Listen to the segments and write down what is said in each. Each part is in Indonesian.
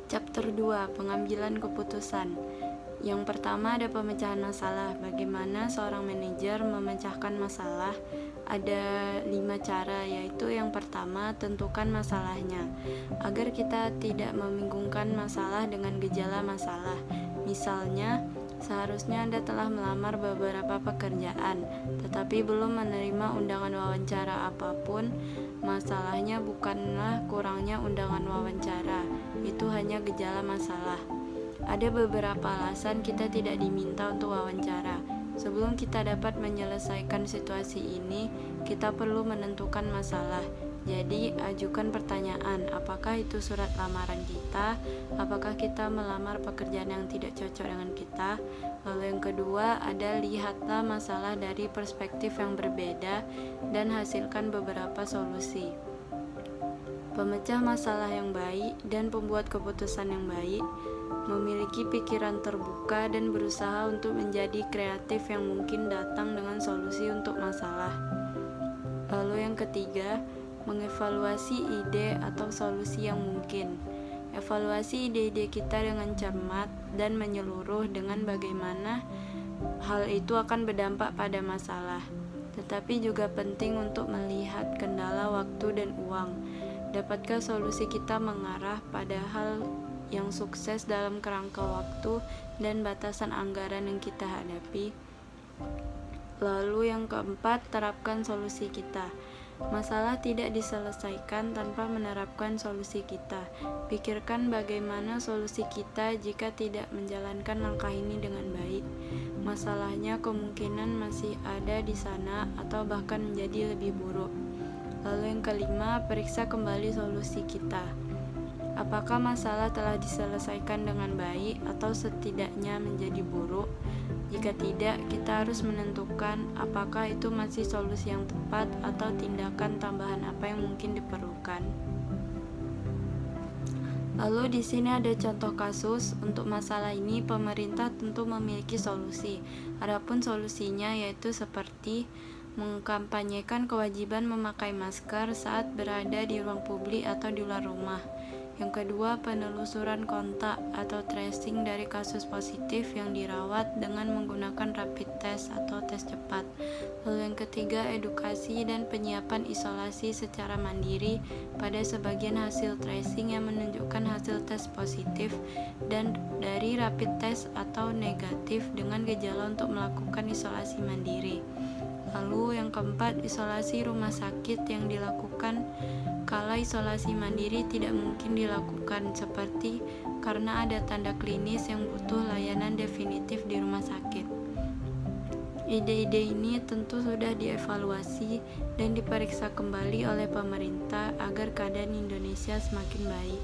Chapter 2, Pengambilan Keputusan. Yang pertama ada pemecahan masalah. Bagaimana seorang manajer memecahkan masalah? Ada 5 cara, yaitu yang pertama, tentukan masalahnya. Agar kita tidak membingungkan masalah dengan gejala masalah. Misalnya, seharusnya Anda telah melamar beberapa pekerjaan, tetapi belum menerima undangan wawancara apapun. Masalahnya bukanlah kurangnya undangan wawancara, itu hanya gejala masalah. Ada beberapa alasan kita tidak diminta untuk wawancara. Sebelum kita dapat menyelesaikan situasi ini, kita perlu menentukan masalah. Jadi, ajukan pertanyaan, apakah itu surat lamaran kita? Apakah kita melamar pekerjaan yang tidak cocok dengan kita? Lalu yang kedua, lihatlah masalah dari perspektif yang berbeda dan hasilkan beberapa solusi. Pemecah masalah yang baik dan pembuat keputusan yang baik memiliki pikiran terbuka dan berusaha untuk menjadi kreatif yang mungkin datang dengan solusi untuk masalah. Lalu yang ketiga, mengevaluasi ide atau solusi yang mungkin. Evaluasi ide-ide kita dengan cermat dan menyeluruh dengan bagaimana hal itu akan berdampak pada masalah. Tetapi juga penting untuk melihat kendala waktu dan uang. Dapatkah solusi kita mengarah pada hal yang sukses dalam kerangka waktu dan batasan anggaran yang kita hadapi? Lalu yang keempat, terapkan solusi kita. Masalah tidak diselesaikan tanpa menerapkan solusi kita. Pikirkan bagaimana solusi kita jika tidak menjalankan langkah ini dengan baik. Masalahnya kemungkinan masih ada di sana atau bahkan menjadi lebih buruk. Lalu yang kelima, periksa kembali solusi kita. Apakah masalah telah diselesaikan dengan baik atau setidaknya menjadi buruk? Jika tidak, kita harus menentukan apakah itu masih solusi yang tepat atau tindakan tambahan apa yang mungkin diperlukan. Lalu di sini ada contoh kasus. Untuk masalah ini pemerintah tentu memiliki solusi. Adapun solusinya yaitu seperti mengkampanyekan kewajiban memakai masker saat berada di ruang publik atau di luar rumah. Yang kedua, penelusuran kontak atau tracing dari kasus positif yang dirawat dengan menggunakan rapid test atau tes cepat. Lalu yang ketiga, edukasi dan penyiapan isolasi secara mandiri pada sebagian hasil tracing yang menunjukkan hasil tes positif dan dari rapid test atau negatif dengan gejala untuk melakukan isolasi mandiri. Lalu yang keempat, isolasi rumah sakit yang dilakukan kala isolasi mandiri tidak mungkin dilakukan, seperti karena ada tanda klinis yang butuh layanan definitif di rumah sakit. Ide-ide ini tentu sudah dievaluasi dan diperiksa kembali oleh pemerintah agar keadaan Indonesia semakin baik.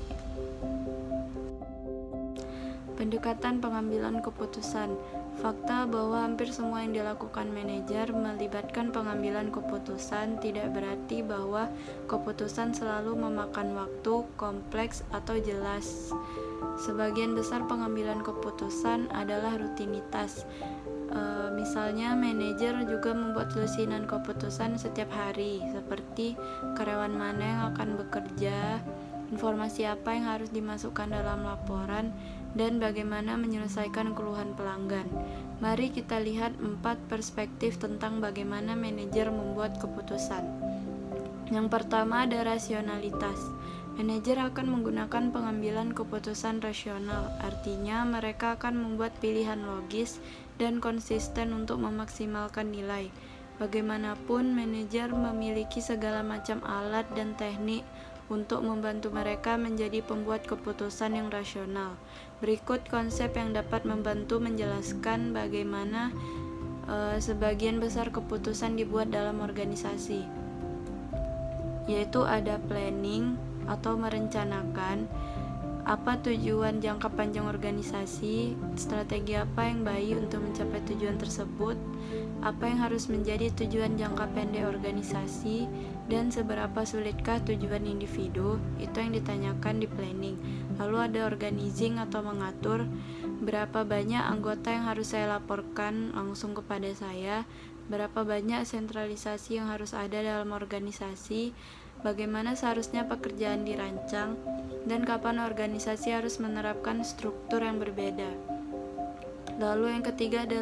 Pendekatan pengambilan keputusan. Fakta bahwa hampir semua yang dilakukan manajer melibatkan pengambilan keputusan tidak berarti bahwa keputusan selalu memakan waktu, kompleks, atau jelas. Sebagian besar pengambilan keputusan adalah rutinitas. Misalnya manajer juga membuat lusinan keputusan setiap hari, seperti karyawan mana yang akan bekerja, informasi apa yang harus dimasukkan dalam laporan, dan bagaimana menyelesaikan keluhan pelanggan. Mari kita lihat 4 perspektif tentang bagaimana manajer membuat keputusan. Yang pertama ada rasionalitas. Manajer akan menggunakan pengambilan keputusan rasional, artinya mereka akan membuat pilihan logis dan konsisten untuk memaksimalkan nilai. Bagaimanapun, manajer memiliki segala macam alat dan teknik untuk membantu mereka menjadi pembuat keputusan yang rasional. Berikut konsep yang dapat membantu menjelaskan bagaimana sebagian besar keputusan dibuat dalam organisasi, yaitu ada planning atau merencanakan, apa tujuan jangka panjang organisasi, strategi apa yang baik untuk mencapai tujuan tersebut, apa yang harus menjadi tujuan jangka pendek organisasi, dan seberapa sulitkah tujuan individu. Itu yang ditanyakan di planning. Lalu ada organizing atau mengatur, berapa banyak anggota yang harus saya laporkan langsung kepada saya, berapa banyak sentralisasi yang harus ada dalam organisasi, bagaimana seharusnya pekerjaan dirancang, dan kapan organisasi harus menerapkan struktur yang berbeda. Lalu yang ketiga ada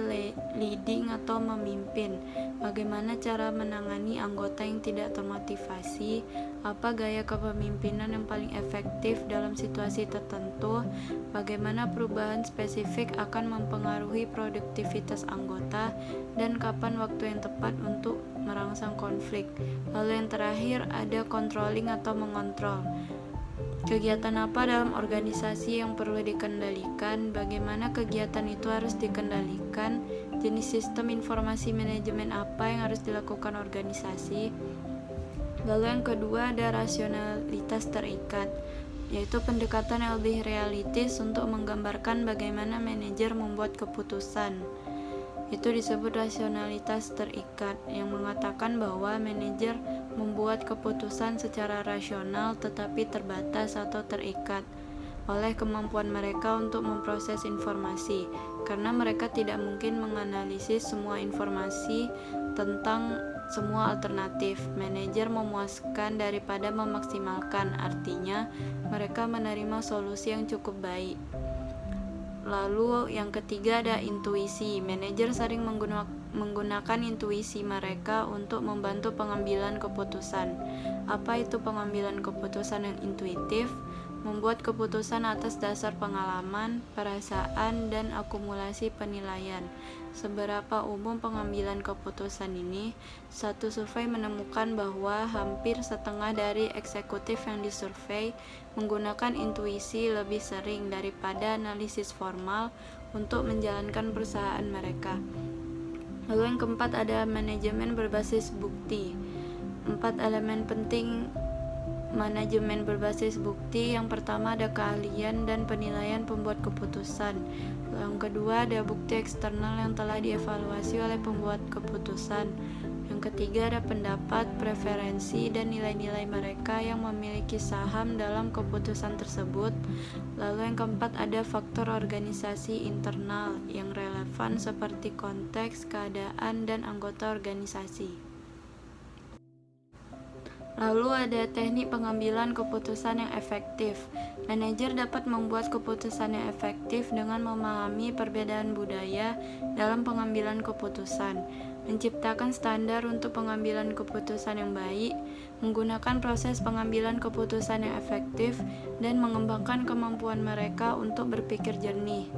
leading atau memimpin. Bagaimana cara menangani anggota yang tidak termotivasi, apa gaya kepemimpinan yang paling efektif dalam situasi tertentu, bagaimana perubahan spesifik akan mempengaruhi produktivitas anggota, dan kapan waktu yang tepat untuk merangsang konflik. Lalu yang terakhir ada controlling atau mengontrol. Kegiatan apa dalam organisasi yang perlu dikendalikan, bagaimana kegiatan itu harus dikendalikan, jenis sistem informasi manajemen apa yang harus dilakukan organisasi. Lalu yang kedua ada rasionalitas terikat, yaitu pendekatan yang lebih realistis untuk menggambarkan bagaimana manajer membuat keputusan. Itu disebut rasionalitas terikat, yang mengatakan bahwa manajer membuat keputusan secara rasional tetapi terbatas atau terikat oleh kemampuan mereka untuk memproses informasi, karena mereka tidak mungkin menganalisis semua informasi tentang semua alternatif. Manajer memuaskan daripada memaksimalkan, artinya mereka menerima solusi yang cukup baik. Lalu yang ketiga ada intuisi. Manajer sering menggunakan intuisi mereka untuk membantu pengambilan keputusan. Apa itu pengambilan keputusan yang intuitif? Membuat keputusan atas dasar pengalaman, perasaan, dan akumulasi penilaian. Seberapa umum pengambilan keputusan ini? Satu survei menemukan bahwa hampir setengah dari eksekutif yang disurvei menggunakan intuisi lebih sering daripada analisis formal untuk menjalankan perusahaan mereka. Lalu yang keempat ada manajemen berbasis bukti. 4 elemen penting manajemen berbasis bukti. Yang pertama ada keahlian dan penilaian pembuat keputusan. Yang kedua ada bukti eksternal yang telah dievaluasi oleh pembuat keputusan. Yang ketiga ada pendapat, preferensi, dan nilai-nilai mereka yang memiliki saham dalam keputusan tersebut. Lalu yang keempat ada faktor organisasi internal yang relevan seperti konteks, keadaan, dan anggota organisasi. Lalu ada teknik pengambilan keputusan yang efektif. Manajer dapat membuat keputusan yang efektif dengan memahami perbedaan budaya dalam pengambilan keputusan, menciptakan standar untuk pengambilan keputusan yang baik, menggunakan proses pengambilan keputusan yang efektif, dan mengembangkan kemampuan mereka untuk berpikir jernih.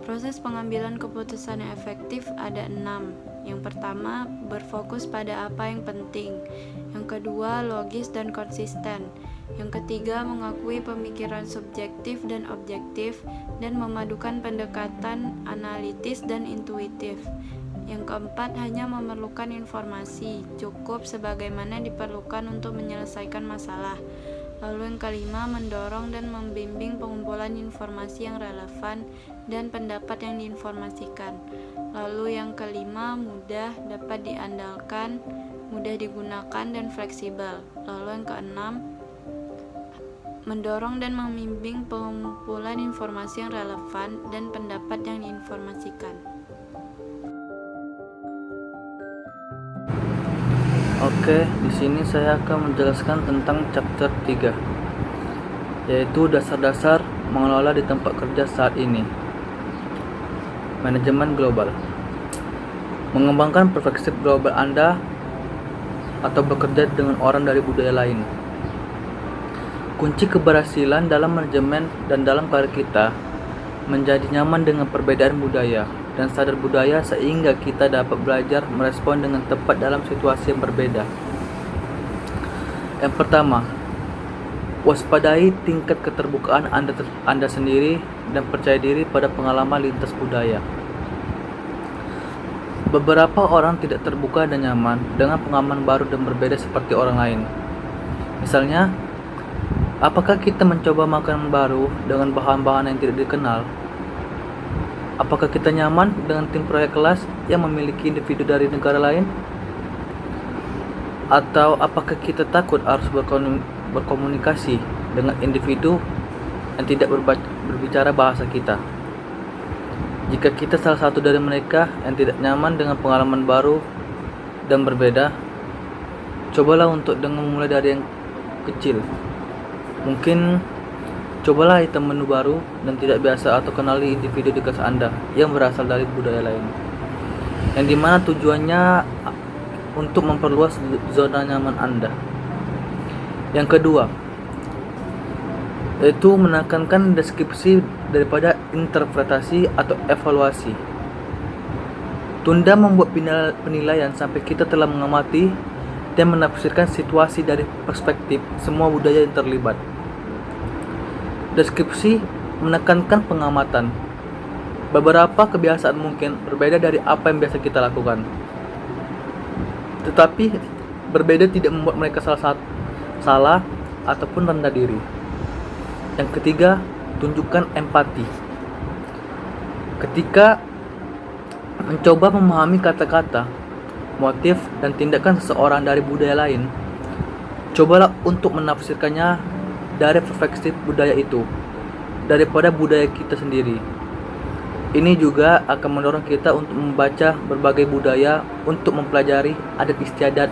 Proses pengambilan keputusan yang efektif ada 6. Yang pertama, berfokus pada apa yang penting. Yang kedua, logis dan konsisten. Yang ketiga, mengakui pemikiran subjektif dan objektif dan memadukan pendekatan analitis dan intuitif. Yang keempat, hanya memerlukan informasi cukup sebagaimana diperlukan untuk menyelesaikan masalah. Lalu yang kelima, mendorong dan membimbing pengumpulan informasi yang relevan dan pendapat yang diinformasikan. Lalu yang kelima, mudah, dapat diandalkan, mudah digunakan, dan fleksibel. Lalu yang keenam, mendorong dan membimbing pengumpulan informasi yang relevan dan pendapat yang diinformasikan. Oke, di sini saya akan menjelaskan tentang chapter 3, yaitu dasar-dasar mengelola di tempat kerja saat ini. Manajemen global. Mengembangkan perspektif global Anda atau bekerja dengan orang dari budaya lain. Kunci keberhasilan dalam manajemen dan dalam karir kita menjadi nyaman dengan perbedaan budaya dan sadar budaya sehingga kita dapat belajar merespon dengan tepat dalam situasi yang berbeda. Yang pertama, waspadai tingkat keterbukaan Anda sendiri dan percaya diri pada pengalaman lintas budaya. Beberapa orang tidak terbuka dan nyaman dengan pengalaman baru dan berbeda seperti orang lain. Misalnya, apakah kita mencoba makanan baru dengan bahan-bahan yang tidak dikenal? Apakah kita nyaman dengan tim proyek kelas yang memiliki individu dari negara lain? Atau apakah kita takut harus berkomunikasi dengan individu yang tidak berbicara bahasa kita? Jika kita salah satu dari mereka yang tidak nyaman dengan pengalaman baru dan berbeda, cobalah untuk dengan memulai dari yang kecil. Mungkin cobalah item menu baru dan tidak biasa atau kenali individu dekat Anda yang berasal dari budaya lain, yang dimana tujuannya untuk memperluas zona nyaman Anda. Yang kedua, yaitu menekankan deskripsi daripada interpretasi atau evaluasi. Tunda membuat penilaian sampai kita telah mengamati dan menafsirkan situasi dari perspektif semua budaya yang terlibat. Deskripsi menekankan pengamatan. Beberapa kebiasaan mungkin berbeda dari apa yang biasa kita lakukan, tetapi berbeda tidak membuat mereka salah ataupun rendah diri. Yang ketiga, tunjukkan empati. Ketika mencoba memahami kata-kata, motif, dan tindakan seseorang dari budaya lain, cobalah untuk menafsirkannya dari perspektif budaya itu daripada budaya kita sendiri. Ini juga akan mendorong kita untuk membaca berbagai budaya untuk mempelajari adat istiadat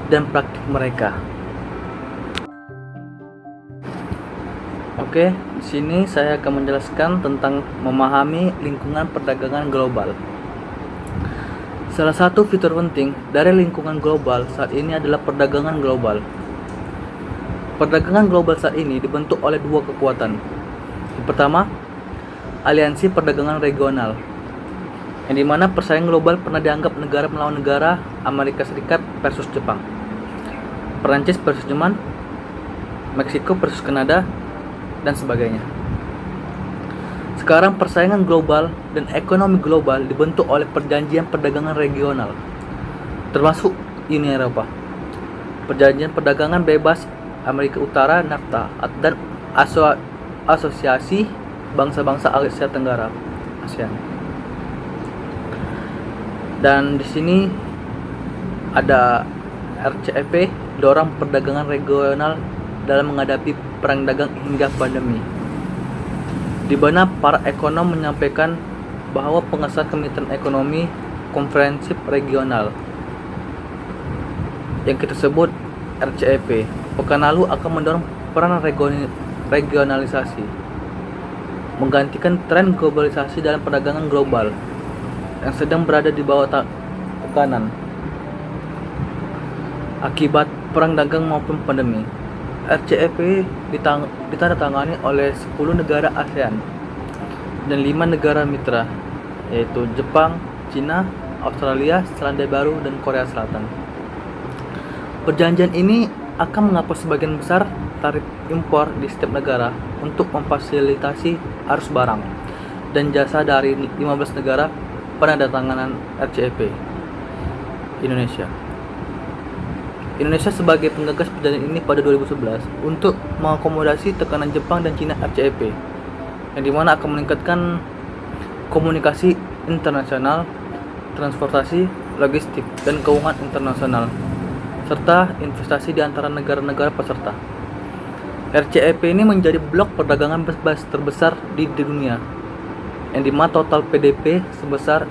dan praktik mereka. Oke, di sini saya akan menjelaskan tentang memahami lingkungan perdagangan global. Salah satu fitur penting dari lingkungan global saat ini adalah perdagangan global. Perdagangan global saat ini dibentuk oleh dua kekuatan. Yang pertama, aliansi perdagangan regional, yang dimana persaingan global pernah dianggap negara melawan negara, Amerika Serikat versus Jepang, Perancis versus Jerman, Meksiko versus Kanada, dan sebagainya. Sekarang persaingan global dan ekonomi global dibentuk oleh perjanjian perdagangan regional, termasuk Uni Eropa, perjanjian perdagangan bebas Amerika Utara NAFTA, dan Asosiasi Bangsa-Bangsa Asia Tenggara (ASEAN). Dan di sini ada RCEP, dorong perdagangan regional dalam menghadapi perang dagang hingga pandemi, di mana para ekonom menyampaikan bahwa pengesahan kemitraan ekonomi komprehensif regional yang kita sebut RCEP pekan lalu akan mendorong peran regionalisasi, menggantikan tren globalisasi dalam perdagangan global yang sedang berada di bawah tekanan akibat perang dagang maupun pandemi. RCEP ditandatangani oleh 10 negara ASEAN dan 5 negara mitra, yaitu Jepang, Cina, Australia, Selandia Baru, dan Korea Selatan. Perjanjian ini akan menghapus sebagian besar tarif impor di setiap negara untuk memfasilitasi arus barang dan jasa dari 15 negara penandatanganan RCEP. Indonesia sebagai penggagas perjanjian ini pada 2011 untuk mengakomodasi tekanan Jepang dan Cina RCEP, yang dimana akan meningkatkan komunikasi internasional, transportasi, logistik, dan keuangan internasional, serta investasi di antara negara-negara peserta. RCEP ini menjadi blok perdagangan bebas terbesar di dunia, yang dimana total PDB sebesar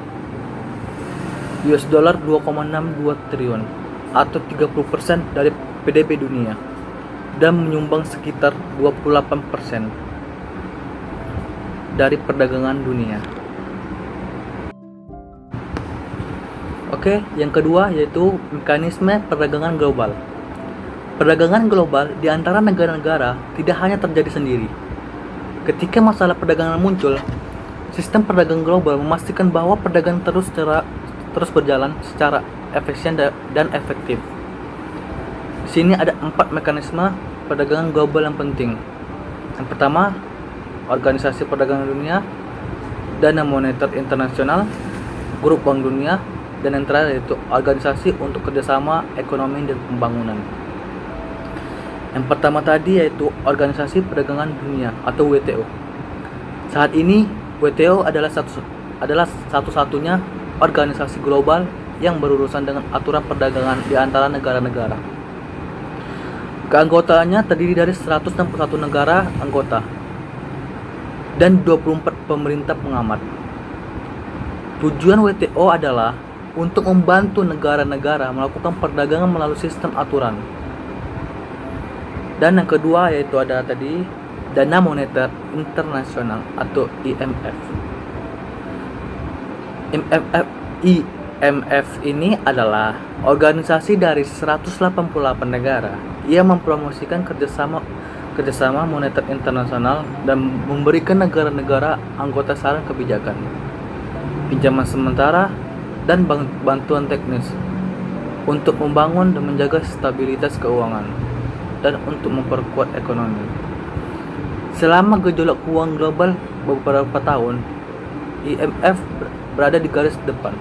US$ 2,62 triliun atau 30% dari PDB dunia dan menyumbang sekitar 28% dari perdagangan dunia. Oke, yang kedua yaitu mekanisme perdagangan global. Perdagangan global di antara negara-negara tidak hanya terjadi sendiri. Ketika masalah perdagangan muncul, sistem perdagangan global memastikan bahwa perdagangan terus berjalan secara efisien dan efektif. Di sini ada 4 mekanisme perdagangan global yang penting. Yang pertama, Organisasi Perdagangan Dunia, Dana Moneter Internasional, Grup Bank Dunia, dan yang terakhir yaitu Organisasi untuk Kerjasama Ekonomi dan Pembangunan. Yang pertama tadi yaitu Organisasi Perdagangan Dunia atau WTO. Saat ini WTO adalah satu-satunya organisasi global yang berurusan dengan aturan perdagangan di antara negara-negara. Keanggotaannya terdiri dari 161 negara anggota dan 24 pemerintah pengamat. Tujuan WTO adalah untuk membantu negara-negara melakukan perdagangan melalui sistem aturan. Dan yang kedua yaitu ada tadi Dana Moneter Internasional atau IMF. IMF ini adalah organisasi dari 188 negara yang mempromosikan kerjasama moneter internasional dan memberikan negara-negara anggota saran kebijakan, pinjaman sementara, dan bantuan teknis untuk membangun dan menjaga stabilitas keuangan dan untuk memperkuat ekonomi. Selama gejolak keuangan global beberapa tahun, IMF berada di garis depan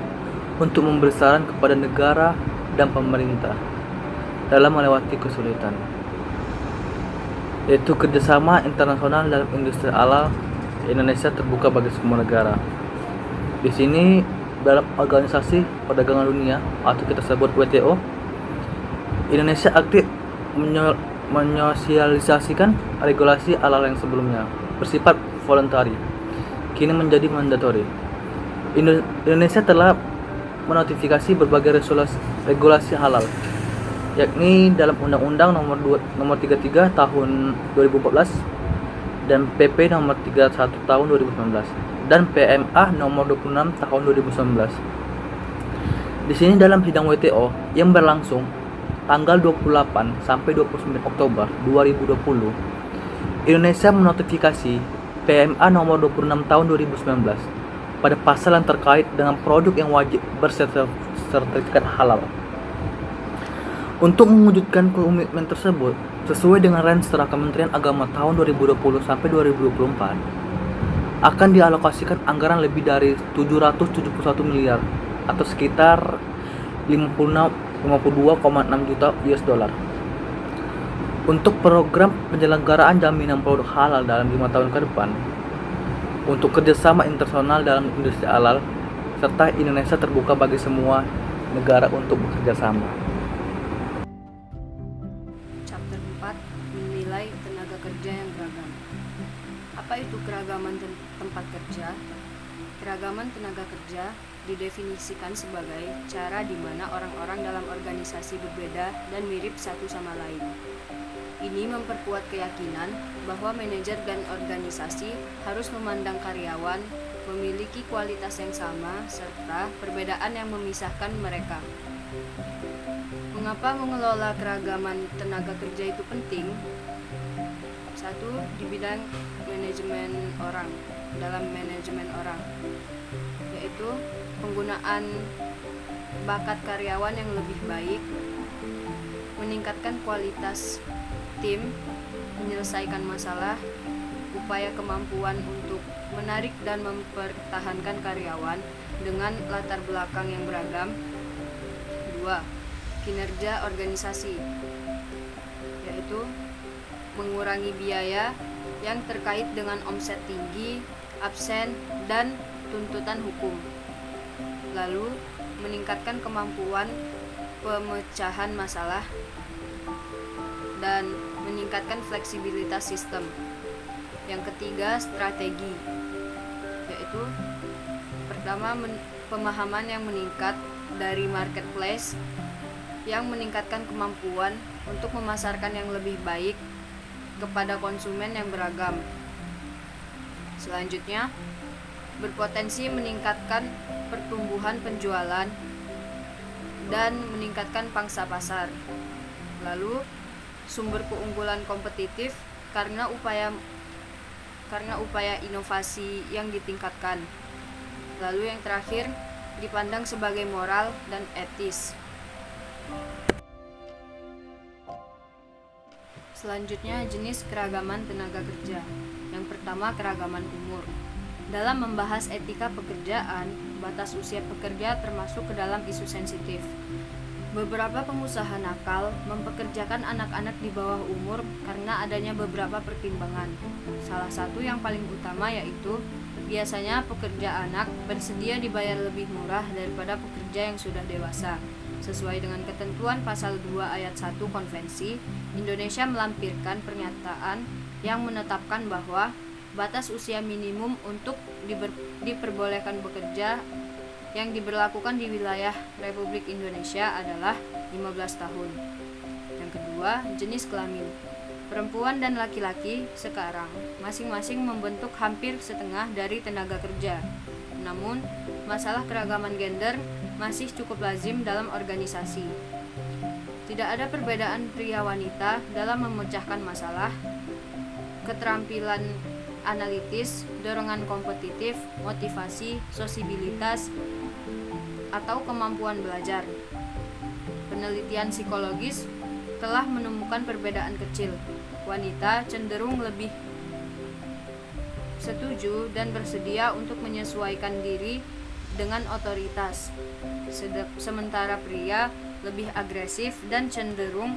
untuk memberi saran kepada negara dan pemerintah dalam melewati kesulitan, yaitu kerjasama internasional dalam industri halal. Indonesia terbuka bagi semua negara. Di sini dalam organisasi perdagangan dunia atau kita sebut WTO, Indonesia aktif menyosialisasikan regulasi halal yang sebelumnya bersifat voluntary kini menjadi mandatory. Indonesia telah menotifikasi berbagai regulasi halal, yakni dalam Undang-Undang nomor 33 tahun 2014 dan PP nomor 31 tahun 2019 dan PMA nomor 26 tahun 2019. Di sini dalam sidang WTO yang berlangsung tanggal 28 sampai 29 Oktober 2020, Indonesia menotifikasi PMA nomor 26 tahun 2019 pada pasal yang terkait dengan produk yang wajib bersertifikat halal. Untuk mewujudkan komitmen tersebut, sesuai dengan Renstra Kementerian Agama tahun 2020 sampai 2024, akan dialokasikan anggaran lebih dari 771 miliar atau sekitar 52,6 juta US dollar untuk program penyelenggaraan jaminan produk halal dalam 5 tahun ke depan, untuk kerjasama internasional dalam industri halal, serta Indonesia terbuka bagi semua negara untuk bekerja sama. Chapter 4, menilai tenaga kerja yang beragam. Apa itu keragaman tempat kerja? Keragaman tenaga kerja didefinisikan sebagai cara di mana orang-orang dalam organisasi berbeda dan mirip satu sama lain. Ini memperkuat keyakinan bahwa manajer dan organisasi harus memandang karyawan memiliki kualitas yang sama serta perbedaan yang memisahkan mereka. Mengapa mengelola keragaman tenaga kerja itu penting? 1. Di bidang manajemen orang, dalam manajemen orang, yaitu penggunaan bakat karyawan yang lebih baik, meningkatkan kualitas tim, menyelesaikan masalah, upaya kemampuan untuk menarik dan mempertahankan karyawan dengan latar belakang yang beragam. 2. Kinerja organisasi, yaitu mengurangi biaya yang terkait dengan omset tinggi, absen, dan tuntutan hukum. Lalu, meningkatkan kemampuan pemecahan masalah dan meningkatkan fleksibilitas sistem. Yang ketiga, strategi, yaitu pertama, pemahaman yang meningkat dari marketplace yang meningkatkan kemampuan untuk memasarkan yang lebih baik kepada konsumen yang beragam. Selanjutnya, berpotensi meningkatkan pertumbuhan penjualan dan meningkatkan pangsa pasar. Lalu, sumber keunggulan kompetitif karena upaya inovasi yang ditingkatkan. Lalu yang terakhir, dipandang sebagai moral dan etis. Selanjutnya, jenis keragaman tenaga kerja. Yang pertama, keragaman umur. Dalam membahas etika pekerjaan, batas usia pekerja termasuk ke dalam isu sensitif. Beberapa pengusaha nakal mempekerjakan anak-anak di bawah umur karena adanya beberapa pertimbangan. Salah satu yang paling utama yaitu biasanya pekerja anak bersedia dibayar lebih murah daripada pekerja yang sudah dewasa. Sesuai dengan ketentuan pasal 2 ayat 1 konvensi, Indonesia melampirkan pernyataan yang menetapkan bahwa batas usia minimum untuk diperbolehkan bekerja yang diberlakukan di wilayah Republik Indonesia adalah 15 tahun. Yang kedua, jenis kelamin. Perempuan dan laki-laki sekarang masing-masing membentuk hampir setengah dari tenaga kerja. Namun, masalah keragaman gender masih cukup lazim dalam organisasi. Tidak ada perbedaan pria-wanita dalam memecahkan masalah, keterampilan analitis, dorongan kompetitif, motivasi, sosibilitas, atau kemampuan belajar. Penelitian psikologis telah menemukan perbedaan kecil. Wanita cenderung lebih setuju dan bersedia untuk menyesuaikan diri dengan otoritas, sementara pria lebih agresif dan cenderung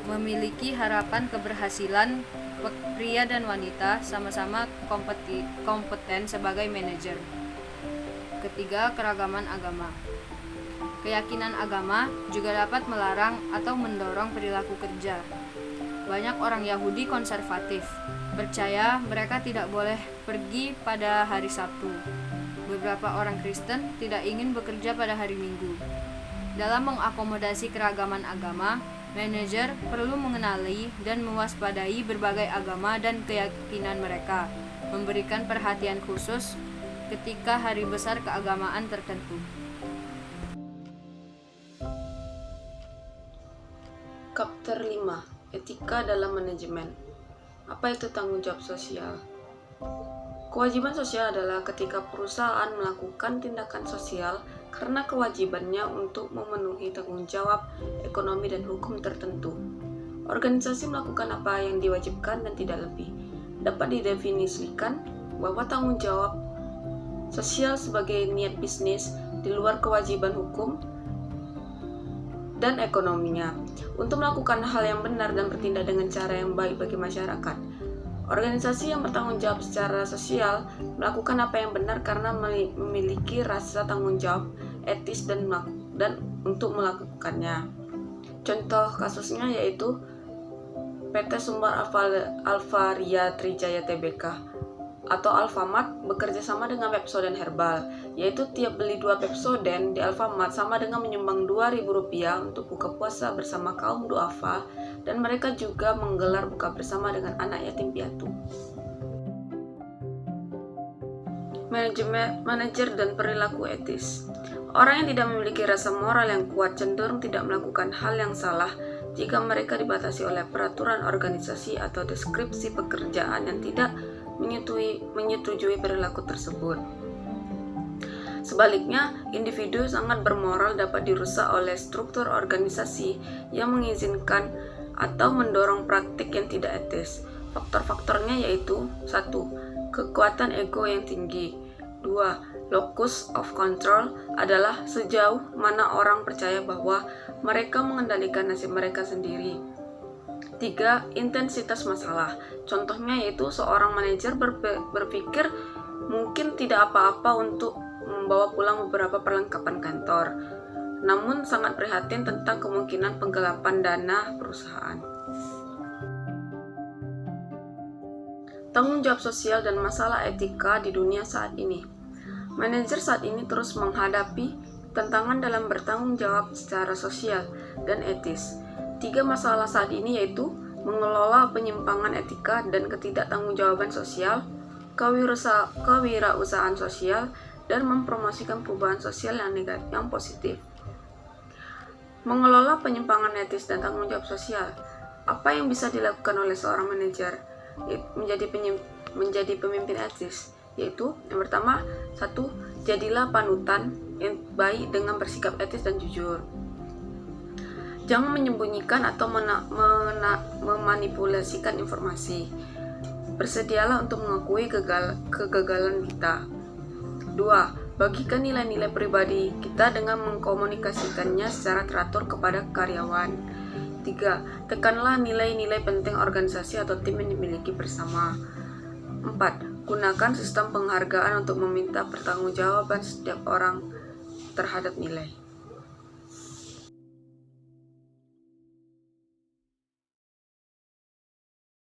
memiliki harapan keberhasilan. Pria dan wanita sama-sama kompeten sebagai manajer. Ketiga, keragaman agama. Keyakinan agama juga dapat melarang atau mendorong perilaku kerja. Banyak orang Yahudi konservatif, percaya mereka tidak boleh pergi pada hari Sabtu. Beberapa orang Kristen tidak ingin bekerja pada hari Minggu. Dalam mengakomodasi keragaman agama, manajer perlu mengenali dan mewaspadai berbagai agama dan keyakinan mereka, memberikan perhatian khusus ketika hari besar keagamaan tertentu. Chapter 5. Etika dalam manajemen. Apa itu tanggung jawab sosial? Kewajiban sosial adalah ketika perusahaan melakukan tindakan sosial karena kewajibannya untuk memenuhi tanggung jawab ekonomi dan hukum tertentu. Organisasi melakukan apa yang diwajibkan dan tidak lebih. Dapat didefinisikan bahwa tanggung jawab sosial sebagai niat bisnis di luar kewajiban hukum dan ekonominya untuk melakukan hal yang benar dan bertindak dengan cara yang baik bagi masyarakat. Organisasi yang bertanggung jawab secara sosial melakukan apa yang benar karena memiliki rasa tanggung jawab etis dan untuk melakukannya. Contoh kasusnya yaitu PT Sumber Alvaria Trijaya Tbk atau Alfamart bekerja sama dengan Pepsodent Herbal, yaitu tiap beli 2 Pepsodent di Alfamart sama dengan menyumbang Rp2.000 untuk buka puasa bersama kaum duafa, dan mereka juga menggelar buka bersama dengan anak yatim piatu. Manajer dan perilaku etis. Orang yang tidak memiliki rasa moral yang kuat cenderung tidak melakukan hal yang salah jika mereka dibatasi oleh peraturan organisasi atau deskripsi pekerjaan yang tidak menyetujui perilaku tersebut. Sebaliknya, individu sangat bermoral dapat dirusak oleh struktur organisasi yang mengizinkan atau mendorong praktik yang tidak etis. Faktor-faktornya yaitu 1. Kekuatan ego yang tinggi. 2. Locus of control adalah sejauh mana orang percaya bahwa mereka mengendalikan nasib mereka sendiri. 3. Intensitas masalah. Contohnya yaitu seorang manajer berpikir mungkin tidak apa-apa untuk membawa pulang beberapa perlengkapan kantor, namun sangat prihatin tentang kemungkinan penggelapan dana perusahaan. Tanggung jawab sosial dan masalah etika di dunia saat ini. Manajer saat ini terus menghadapi tantangan dalam bertanggung jawab secara sosial dan etis. 3 masalah saat ini yaitu mengelola penyimpangan etika dan ketidaktanggung-jawaban sosial, kewirausahaan sosial, dan mempromosikan perubahan sosial yang positif. Mengelola penyimpangan etis dan tanggung jawab sosial. Apa yang bisa dilakukan oleh seorang manajer menjadi pemimpin etis? Yaitu yang pertama, 1. Jadilah panutan yang baik dengan bersikap etis dan jujur. Jangan menyembunyikan atau memanipulasikan informasi. Bersedialah untuk mengakui kegagalan kita. 2. Bagikan nilai-nilai pribadi kita dengan mengkomunikasikannya secara teratur kepada karyawan. 3. Tekanlah nilai-nilai penting organisasi atau tim yang dimiliki bersama. 4. Gunakan sistem penghargaan untuk meminta pertanggungjawaban setiap orang terhadap nilai.